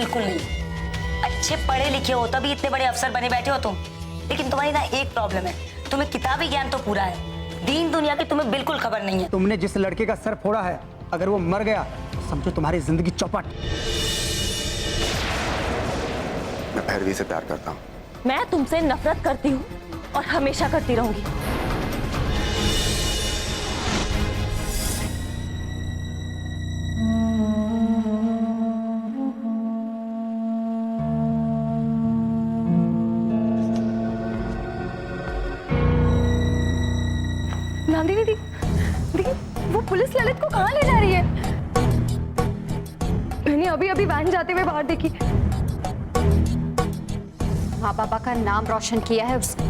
बिल्कुल नहीं। अच्छे पढ़े लिखे हो तभी इतने बड़े अफसर बने बैठे हो तुम। लेकिन तुम्हारी ना एक प्रॉब्लम है, तुम्हें किताबी ज्ञान तो पूरा है, दीन दुनिया की तुम्हें बिल्कुल खबर नहीं है। तुमने जिस लड़के का सर फोड़ा है, अगर वो मर गया तो समझो तुम्हारी जिंदगी चौपट। मैं भैरवी से प्यार करता हूँ। मैं तुमसे नफरत करती हूँ और हमेशा करती रहूंगी। नंदिनी दी, वो पुलिस ललित को कहाँ ले जा रही है? मैंने अभी अभी वैन जाते हुए बाहर देखी। माँ बाबा का नाम रोशन किया है उसने।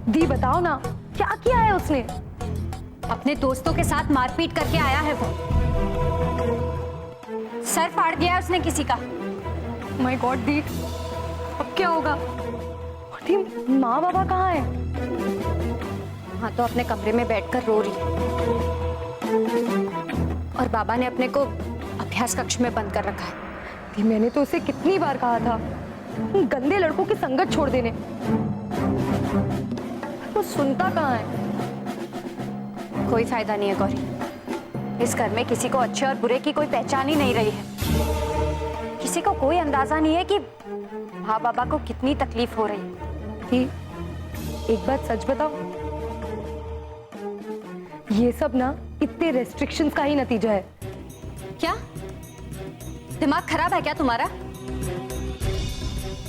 दी बताओ ना, क्या किया है उसने? अपने दोस्तों के साथ मारपीट करके आया है वो। सर फाड़ दिया है उसने किसी का। माय गॉड दी, अब क्या होगा? दी, माँ बाबा कहाँ है? हाँ तो अपने कमरे में बैठकर रो रही और बाबा ने अपने को अभ्यास कक्ष में बंद कर रखा है। दी, मैंने तो उसे कितनी बार कहा था उन गंदे लड़कों की संगत छोड़ देने, वो सुनता कहाँ है? कोई फायदा नहीं है गौरी, इस घर में किसी को अच्छे और बुरे की कोई पहचान ही नहीं रही है। किसी को कोई अंदाजा नहीं है कि माँ बाबा को कितनी तकलीफ हो रही है। दी, एक बात सच बताओ, ये सब ना इतने रेस्ट्रिक्शंस का ही नतीजा है। क्या दिमाग खराब है क्या तुम्हारा?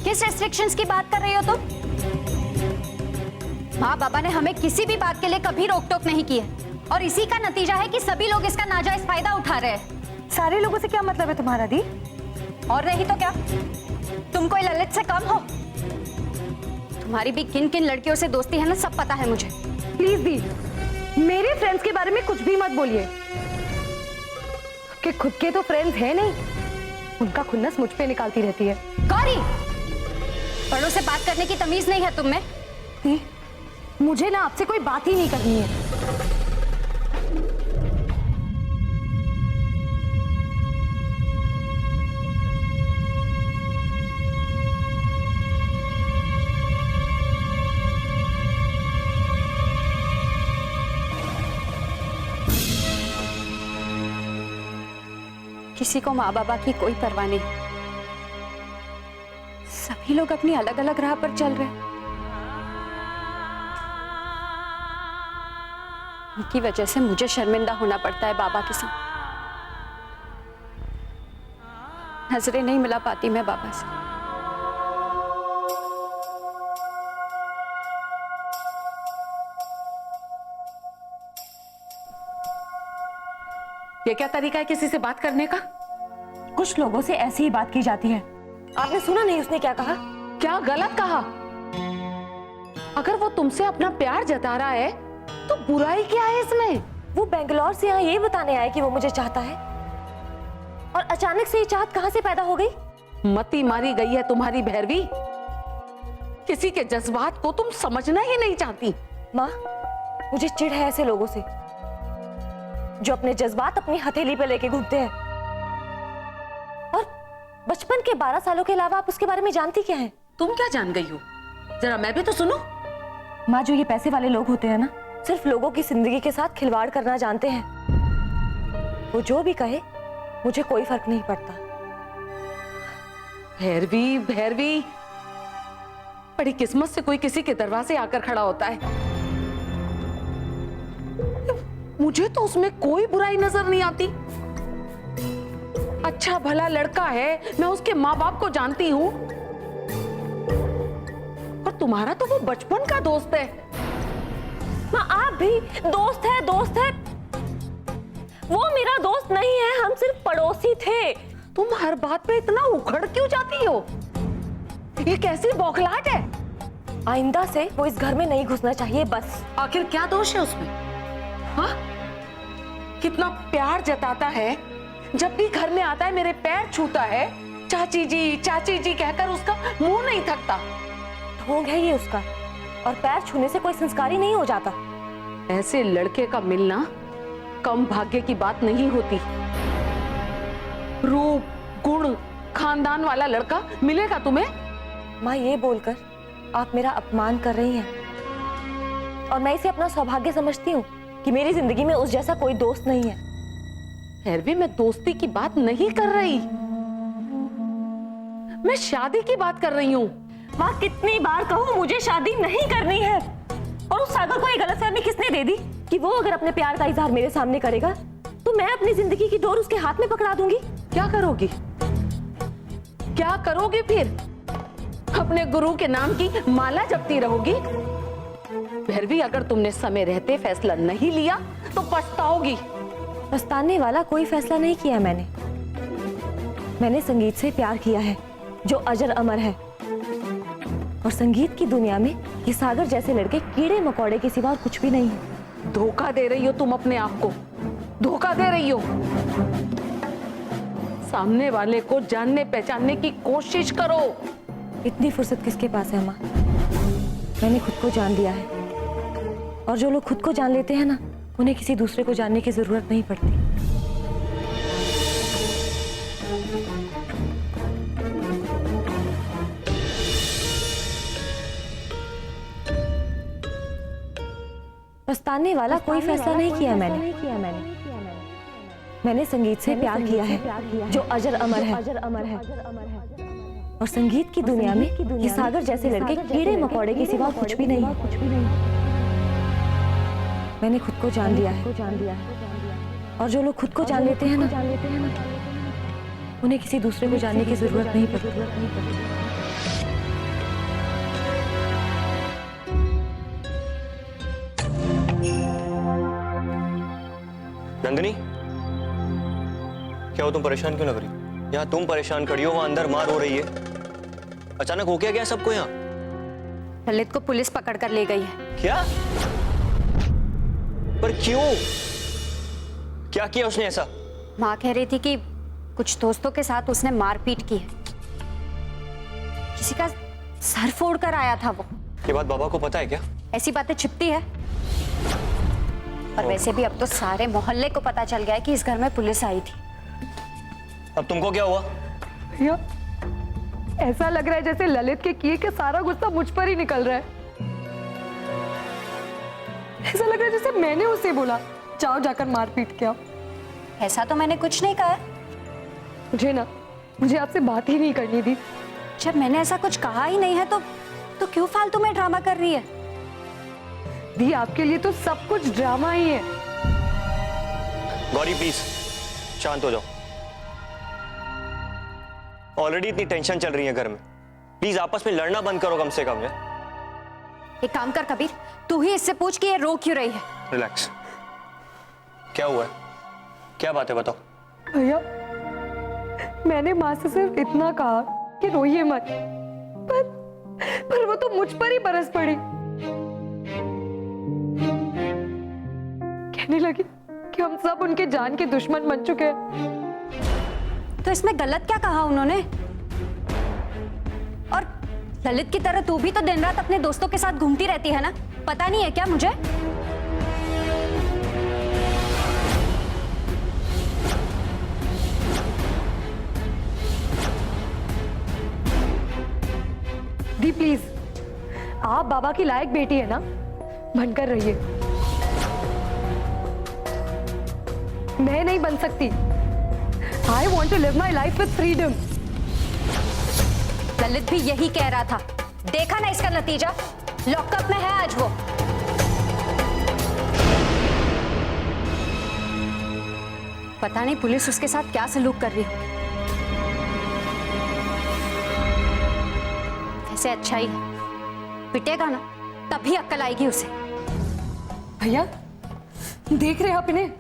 किस रेस्ट्रिक्शंस की बात कर रही हो तुम? माँ बाबा ने हमें किसी भी बात के लिए कभी रोक टोक नहीं की है और इसी का नतीजा है कि सभी लोग इसका नाजायज फायदा उठा रहे हैं। सारे लोगों से क्या मतलब है तुम्हारा दी? और नहीं तो क्या, तुम कोई ललित से कम हो? तुम्हारी भी किन किन लड़कियों से दोस्ती है ना, सब पता है मुझे। प्लीज दी, मेरे फ्रेंड्स के बारे में कुछ भी मत बोलिए, कि खुद के तो फ्रेंड्स हैं नहीं, उनका खुन्नस मुझ पे निकालती रहती है। गौरी, बड़ों से बात करने की तमीज नहीं है तुम में? दी, मुझे ना आपसे कोई बात ही नहीं करनी है। किसी को माँ बाबा की कोई परवाह नहीं, सभी लोग अपनी अलग अलग राह पर चल रहे हैं। उनकी वजह से मुझे शर्मिंदा होना पड़ता है बाबा के साथ। नजरें नहीं मिला पाती मैं बाबा से। ये क्या तरीका है किसी से बात करने का? कुछ लोगों से ऐसी ही बात की जाती है। आपने सुना नहीं उसने क्या कहा? क्या गलत कहा? अगर वो तुमसे अपना प्यार जता रहा है तो बुराई क्या है इसमें? वो बेंगलोर से यहाँ ये बताने आया कि वो मुझे चाहता है, और अचानक से ये चाहत कहाँ से पैदा हो गई? मती मारी गई है तुम्हारी भैरवी। किसी के जज्बात को तुम समझना ही नहीं चाहती। माँ, मुझे चिढ़ है ऐसे लोगों से जो अपने जज्बात अपनी हथेली पे लेके घूमते हैं। और बचपन के 12 सालों के अलावा आप उसके बारे में जानती क्या हैं? तुम क्या जान गई हो? जरा मैं भी तो सुनो। माँ, जो ये पैसे वाले लोग होते हैं ना, सिर्फ लोगों की जिंदगी के साथ खिलवाड़ करना जानते हैं। वो जो भी कहे मुझे कोई फर्क नहीं पड़ता। भैरवी, भैरवी, बड़ी किस्मत से कोई किसी के दरवाजे आकर खड़ा होता है। मुझे तो उसमें कोई बुराई नजर नहीं आती। अच्छा भला लड़का है, मैं उसके माँ बाप को जानती हूँ। और तुम्हारा तो वो बचपन का दोस्त है। माँ, आप भी दोस्त है, दोस्त है। वो मेरा दोस्त नहीं है, हम सिर्फ पड़ोसी थे। तुम हर बात पे इतना उखड़ क्यों जाती हो? ये कैसी बौखलाहट है? आइंदा से वो इस घर में नहीं घुसना चाहिए, बस। आखिर क्या दोष है उसमें? हाँ, कितना प्यार जताता है, जब भी घर में आता है मेरे पैर छूता है, चाची जी कहकर उसका मुंह नहीं थकता। ढोंग है ये उसका, और पैर छूने से कोई संस्कारी नहीं हो जाता। ऐसे लड़के का मिलना कम भाग्य की बात नहीं होती। रूप, गुण, खानदान वाला लड़का मिलेगा तुम्हें? माँ, ये बोलकर आप मेरा अपमान कर रही हैं और मैं इसे अपना सौभाग्य समझती हूँ कि मेरी जिंदगी में उस जैसा कोई दोस्त नहीं है। फिर भी मैं दोस्ती की बात नहीं कर रही, मैं शादी की बात कर रही हूँ। माँ, कितनी बार कहूँ मुझे शादी नहीं करनी है। और उस सागर को ये गलतफहमी किसने दे दी कि वो अगर अपने प्यार का इजहार मेरे सामने करेगा तो मैं अपनी जिंदगी की डोर उसके हाथ में पकड़ा दूंगी। क्या करोगी? क्या करोगी फिर? अपने गुरु के नाम की माला जपती रहोगी? फिर भी अगर तुमने समय रहते फैसला नहीं लिया तो पछताओगी। पछताने वाला कोई फैसला नहीं किया मैंने संगीत से प्यार किया है जो अजर अमर है। और संगीत की दुनिया में ये सागर जैसे लड़के कीड़े मकोड़े के सिवा और कुछ भी नहीं है। धोखा दे रही हो तुम अपने आप को, धोखा दे रही हो। सामने वाले को जानने पहचानने की कोशिश करो। इतनी फुर्सत किसके पास है माँ? मैंने खुद को जान लिया है और जो लोग खुद को जान लेते हैं ना, उन्हें किसी दूसरे को जानने की जरूरत नहीं पड़ती। पछताने वाला कोई फैसला नहीं किया मैंने संगीत से प्यार किया है जो अजर अमर है। और संगीत की दुनिया में ये सागर जैसे लड़के कीड़े मकोड़े के सिवा कुछ भी नहीं है। मैंने खुद को जान लिया है और जो लोग खुद को जान लेते हैं ना, उन्हें किसी दूसरे को जानने की जरूरत नहीं पड़ती। नंदिनी, क्या हो तुम परेशान क्यों लग रही? यहाँ तुम परेशान खड़ी हो, वहां अंदर मार हो रही है। अचानक हो क्या गया सबको यहाँ? ललित को पुलिस पकड़ कर ले गई है। क्या? पर क्यों? क्या किया उसने ऐसा? माँ कह रही थी कि कुछ दोस्तों के साथ उसने मारपीट की है। किसी का सर फोड़ कर आया था वो। ये बात बाबा को पता है क्या? ऐसी बातें छिपती है। और वैसे भी अब तो सारे मोहल्ले को पता चल गया है कि इस घर में पुलिस आई थी। अब तुमको क्या हुआ? भैया, ऐसा लग रहा है जैसे ललित के किए का सारा गुस्सा मुझ पर ही निकल रहा है। ऐसा लग रहा है जैसे मैंने उसे बोला जाओ जाकर मारपीट के आओ। ऐसा तो मैंने कुछ नहीं कहा। मुझे आपसे बात ही नहीं करनी थी। जब मैंने ऐसा कुछ कहा ही नहीं है तो क्यों फालतू में ड्रामा कर रही है? दी, आपके लिए तो सब कुछ ड्रामा ही है। गौरी प्लीज शांत हो जाओ। ऑलरेडी इतनी टेंशन चल रही है घर में, प्लीज आपस में लड़ना बंद करो कम से कम। एक काम कर कबीर, तू ही इससे पूछ कि ये रो क्यों रही है। रिलैक्स। क्या हुआ है? क्या बात है बताओ। भैया, मैंने माँ से सिर्फ इतना कहा कि रोइए मत, पर वो तो मुझ पर ही बरस पड़ी। कहने लगी कि हम सब उनके जान के दुश्मन बन चुके हैं। तो इसमें गलत क्या कहा उन्होंने? और ललित की तरह तू भी तो दिन रात अपने दोस्तों के साथ घूमती रहती है ना, पता नहीं है क्या मुझे? दी प्लीज, आप बाबा की लायक बेटी है ना, बनकर रहिए। मैं नहीं बन सकती। I want to live my life with freedom. Lalit भी यही कह रहा था, देखा ना इसका नतीजा, लॉकअप में है आज वो। पता नहीं पुलिस उसके साथ क्या सलूक कर रही हो। वैसे अच्छा ही है, पिटेगा ना तभी अक्ल आएगी उसे। भैया, देख रहे हैं आप इन्हें?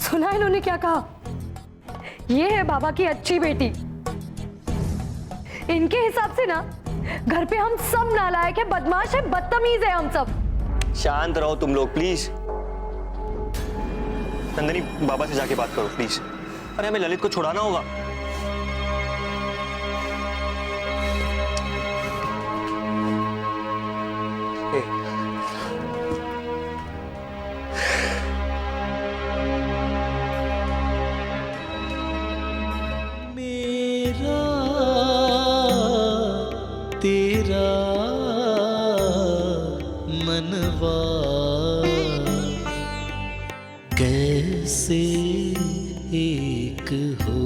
सुना इन्होंने क्या कहा? ये है बाबा की अच्छी बेटी। इनके हिसाब से ना घर पे हम सब नालायक है, बदमाश है, बदतमीज है हम सब। शांत रहो तुम लोग प्लीज। नंदिनी, बाबा से जाके बात करो प्लीज। अरे हमें ललित को छुड़ाना होगा। मेरा कैसे एक हो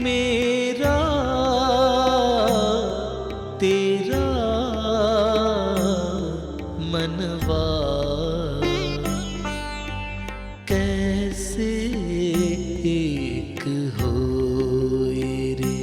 मेरा तेरा मनवा, कैसे एक हो रे।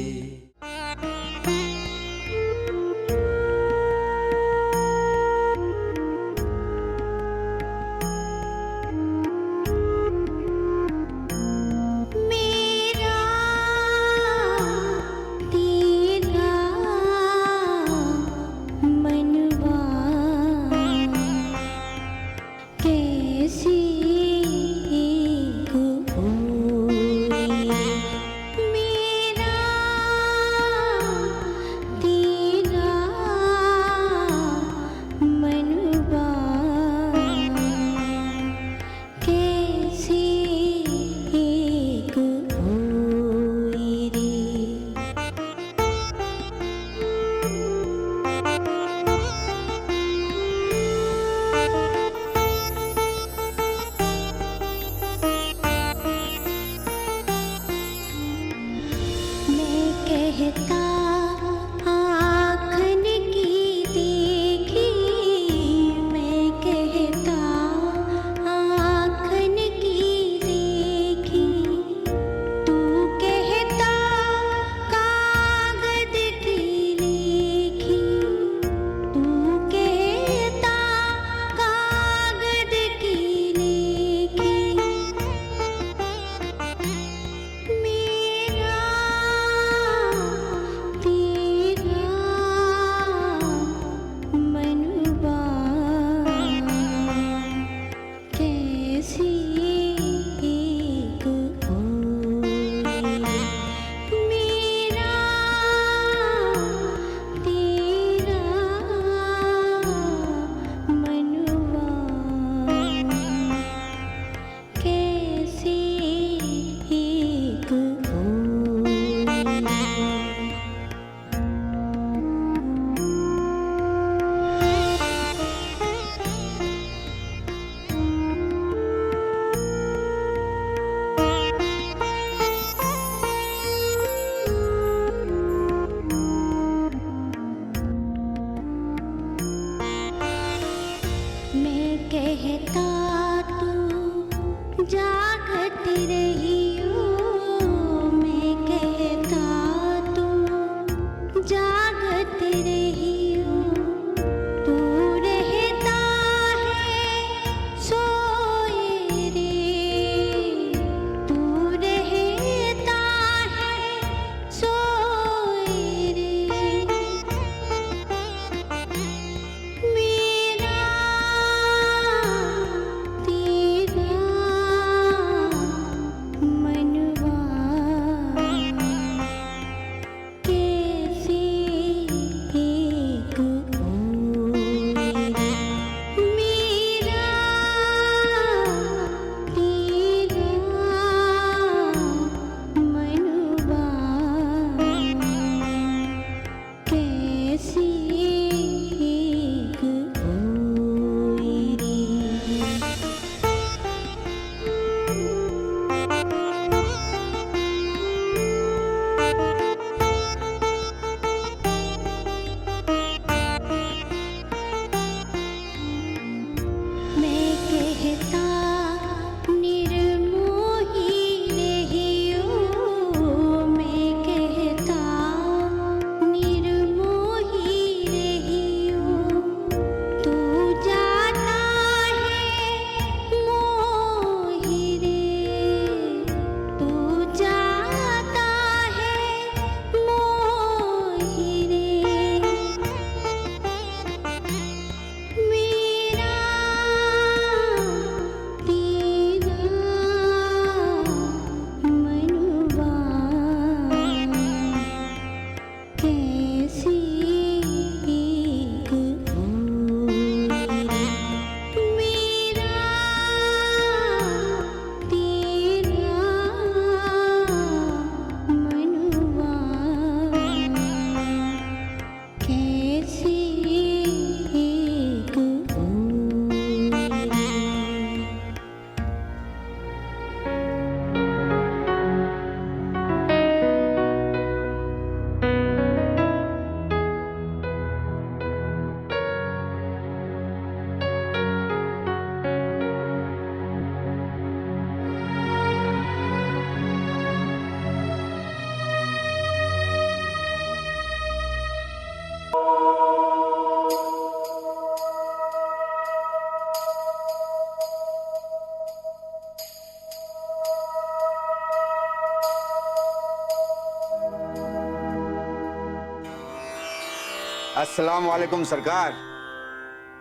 अस्सलाम वालेकुम सरकार।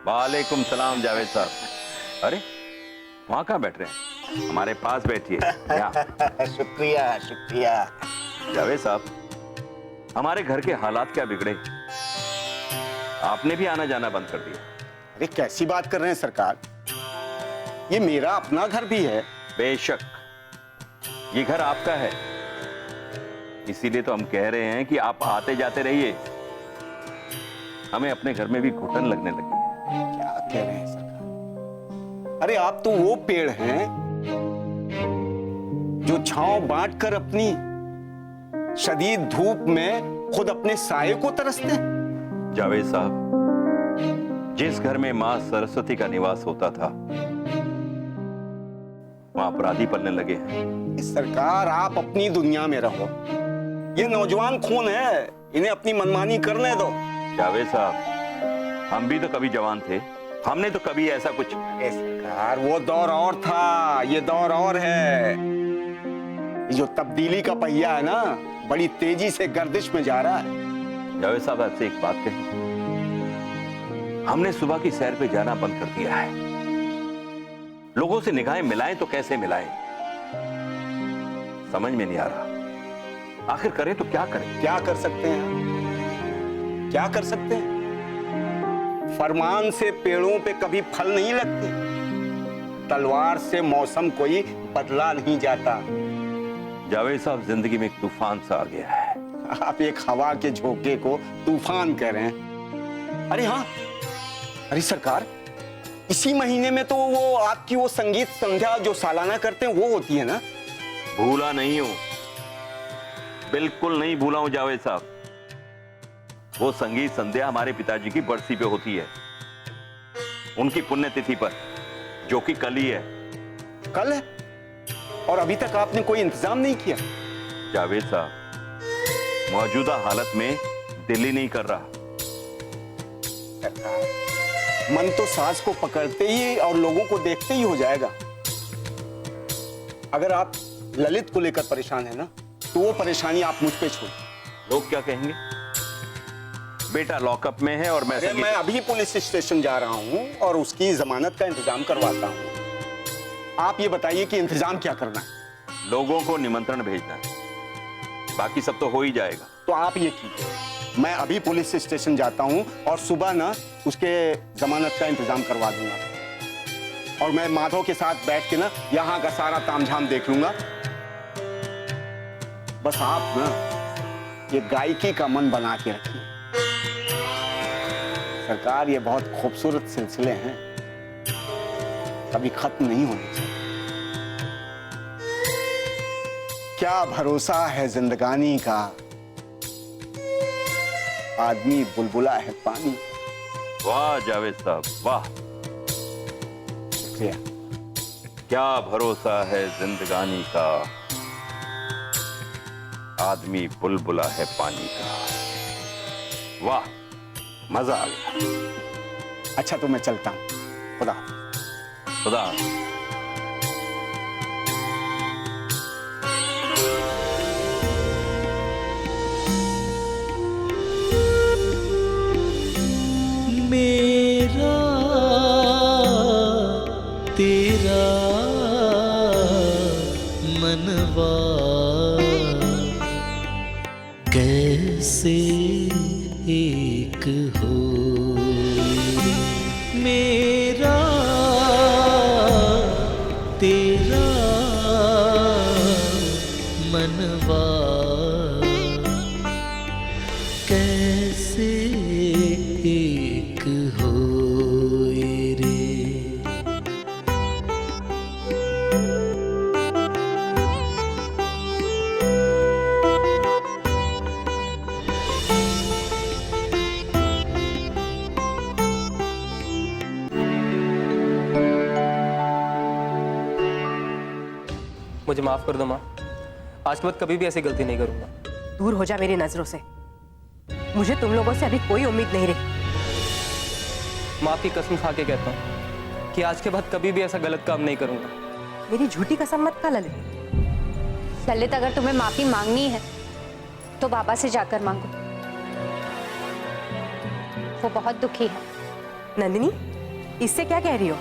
वालेकुम सलाम जावेद साहब। अरे वहां कहाँ बैठ रहे हैं? हमारे पास बैठिए। यहाँ। शुक्रिया शुक्रिया। जावेद साहब, हमारे घर के हालात क्या बिगड़े? आपने भी आना जाना बंद कर दिया। अरे कैसी बात कर रहे हैं सरकार, ये मेरा अपना घर भी है। बेशक ये घर आपका है, इसीलिए तो हम कह रहे हैं कि आप आते जाते रहिए। हमें अपने घर में भी घुटन लगने लगी है। क्या कह रहे हैं सरकार? अरे आप तो वो पेड़ हैं जो छांव बांटकर अपनी शदीद धूप में खुद अपने साये को तरसते हैं। जावेद साहब, जिस घर में मां सरस्वती का निवास होता था वहां अपराधी पलने लगे हैं। इस सरकार आप अपनी दुनिया में रहो, ये नौजवान खून है, इन्हें अपनी मनमानी करने दो। जावेद साहब, हम भी तो कभी जवान थे, हमने तो कभी ऐसा कुछ। अरे सरकार वो दौर और था, ये दौर और है। ये जो तब्दीली का पहिया है ना, बड़ी तेजी से गर्दिश में जा रहा है। जावेद साहब, आपसे एक बात कही, हमने सुबह की सैर पे जाना बंद कर दिया है। लोगों से निगाहें मिलाएं तो कैसे मिलाएं, समझ में नहीं आ रहा। आखिर करें तो क्या करें? क्या कर सकते हैं? क्या कर सकते हैं? फरमान से पेड़ों पे कभी फल नहीं लगते, तलवार से मौसम कोई बदला नहीं जाता। जावेद साहब, जिंदगी में एक तूफान सा आ गया है। आप एक हवा के झोंके को तूफान कह रहे हैं? अरे हाँ, अरे सरकार, इसी महीने में तो वो आपकी वो संगीत संध्या जो सालाना करते हैं वो होती है ना? भूला नहीं हूं, बिल्कुल नहीं भूला हूं जावेद साहब। वो संगीत संध्या हमारे पिताजी की बरसी पे होती है, उनकी पुण्यतिथि पर, जो कि कल ही है। कल है? और अभी तक आपने कोई इंतजाम नहीं किया? जावेद साहब, मौजूदा हालत में दिल ही नहीं कर रहा। मन तो सांस को पकड़ते ही और लोगों को देखते ही हो जाएगा। अगर आप ललित को लेकर परेशान है ना, तो वो परेशानी आप मुझ पे छोड़। लोग क्या कहेंगे? बेटा लॉकअप में है और मैं मैं अभी पुलिस स्टेशन जा रहा हूं और उसकी जमानत का इंतजाम करवाता हूं। आप ये बताइए कि इंतजाम क्या करना है? लोगों को निमंत्रण भेजना है, बाकी सब तो हो ही जाएगा। तो आप ये कीजिए, मैं अभी पुलिस स्टेशन जाता हूं और सुबह ना उसके जमानत का इंतजाम करवा दूंगा, और मैं माधव के साथ बैठ के ना यहाँ का सारा तामझाम देख लूंगा। बस आप ना ये गायकी का मन बना के रखिए। सरकार, ये बहुत खूबसूरत सिलसिले हैं, कभी खत्म नहीं होने चाहिए। क्या भरोसा है जिंदगानी का, आदमी बुलबुला है पानी। वाह जावेद साहब, वाह। शुक्रिया। क्या भरोसा है जिंदगानी का, आदमी बुलबुला है पानी का। वाह, मजा आ गया। अच्छा तो मैं चलता हूं। खुदा खुदा। मेरा तेरा मनवा कैसे एक हो रे, मेरा तेरा मनवा कैसे एक हो रे। मुझे माफ कर दो माँ, आज के बाद कभी भी ऐसी गलती नहीं करूंगा। दूर हो जा मेरी नजरों से, मुझे तुम लोगों से अभी कोई उम्मीद नहीं रही। माँ की कसम खा के कहता हूँ कि आज के बाद कभी भी ऐसा गलत काम नहीं करूंगा। मेरी झूठी कसम मत खा ललित। ललित, अगर तुम्हें माफी मांगनी है तो बाबा से जाकर मांगो। वो बहुत दुखी है। नंदिनी, इससे क्या कह रही हो?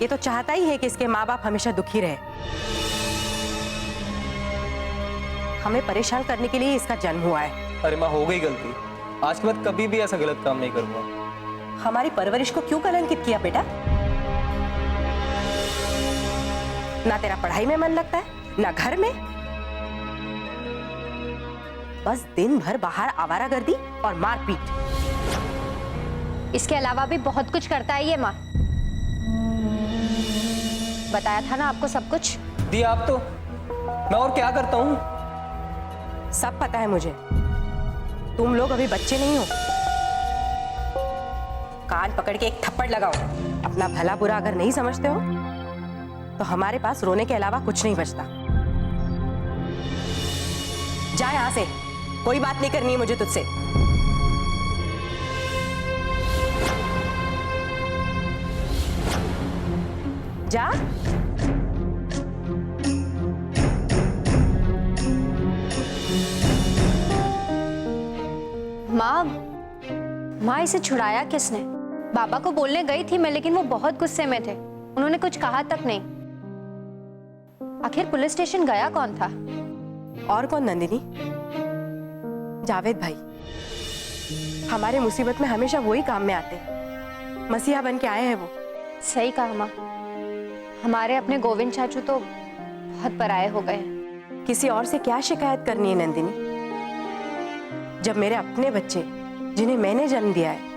ये तो चाहता ही है कि इसके माँ बाप हमेशा दुखी रहे। हमें परेशान करने के लिए इसका जन्म हुआ है। अरे माँ, हो गई गलती। आज के बाद कभी भी ऐसा गलत काम नहीं करूंगा। हमारी परवरिश को क्यों कलंकित किया बेटा? ना तेरा पढ़ाई में मन लगता है, ना घर में। बस दिन भर बाहर आवारागर्दी और मारपीट। इसके अलावा भी बहुत कुछ करता है ये माँ। बताया था ना आपको सब कुछ। दी आप तो, मैं और क्या करता हूँ? सब पता है मुझे। तुम लोग अभी बच्चे नहीं हो। कान पकड़ के एक थप्पड़ लगाओ। अपना भला बुरा अगर नहीं समझते हो तो हमारे पास रोने के अलावा कुछ नहीं बचता। जा यहां से, कोई बात नहीं करनी है मुझे तुझसे। जा। माँ इसे छुड़ाया किसने? बाबा को बोलने गई थी मैं, लेकिन वो बहुत गुस्से में थे। उन्होंने कुछ कहा तक नहीं। आखिर पुलिस स्टेशन गया कौन था? और कौन नंदिनी? जावेद भाई। हमारे मुसीबत में हमेशा वही काम में आते। मसीहा बन के आए हैं वो। सही कहा माँ। हमारे अपने गोविंद चाचू तो बहुत पराये हो गए हैं। किसी और से क्या शिकायत करनी है नंदिनी? जब मेरे अपने बच्चे जिन्हें मैंने जन्म दिया है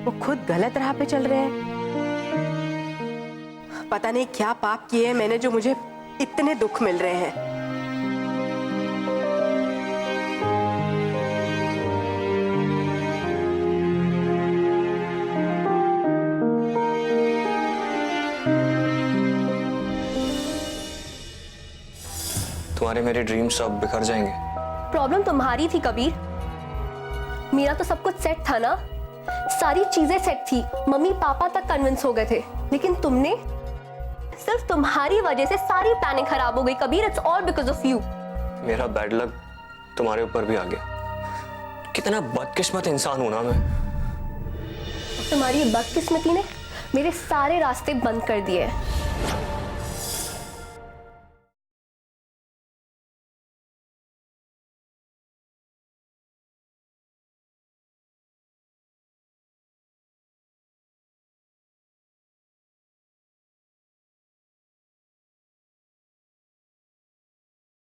वो खुद गलत राह पे चल रहे हैं। पता नहीं क्या पाप किए हैं मैंने जो मुझे इतने दुख मिल रहे हैं। तुम्हारे मेरे ड्रीम्स सब बिखर जाएंगे। प्रॉब्लम तुम्हारी थी कबीर। मेरा तो सब कुछ सेट था ना, सारी चीजें सेट थी। मम्मी पापा तक कन्विंस हो गए थे, लेकिन तुमने, सिर्फ तुम्हारी वजह से सारी प्लानिंग खराब हो गई Kabir. It's all because of you. मेरा बैड लक तुम्हारे ऊपर भी आ गया। कितना बदकिस्मत इंसान हूं ना मैं। तुम्हारी बदकिस्मती ने मेरे सारे रास्ते बंद कर दिए।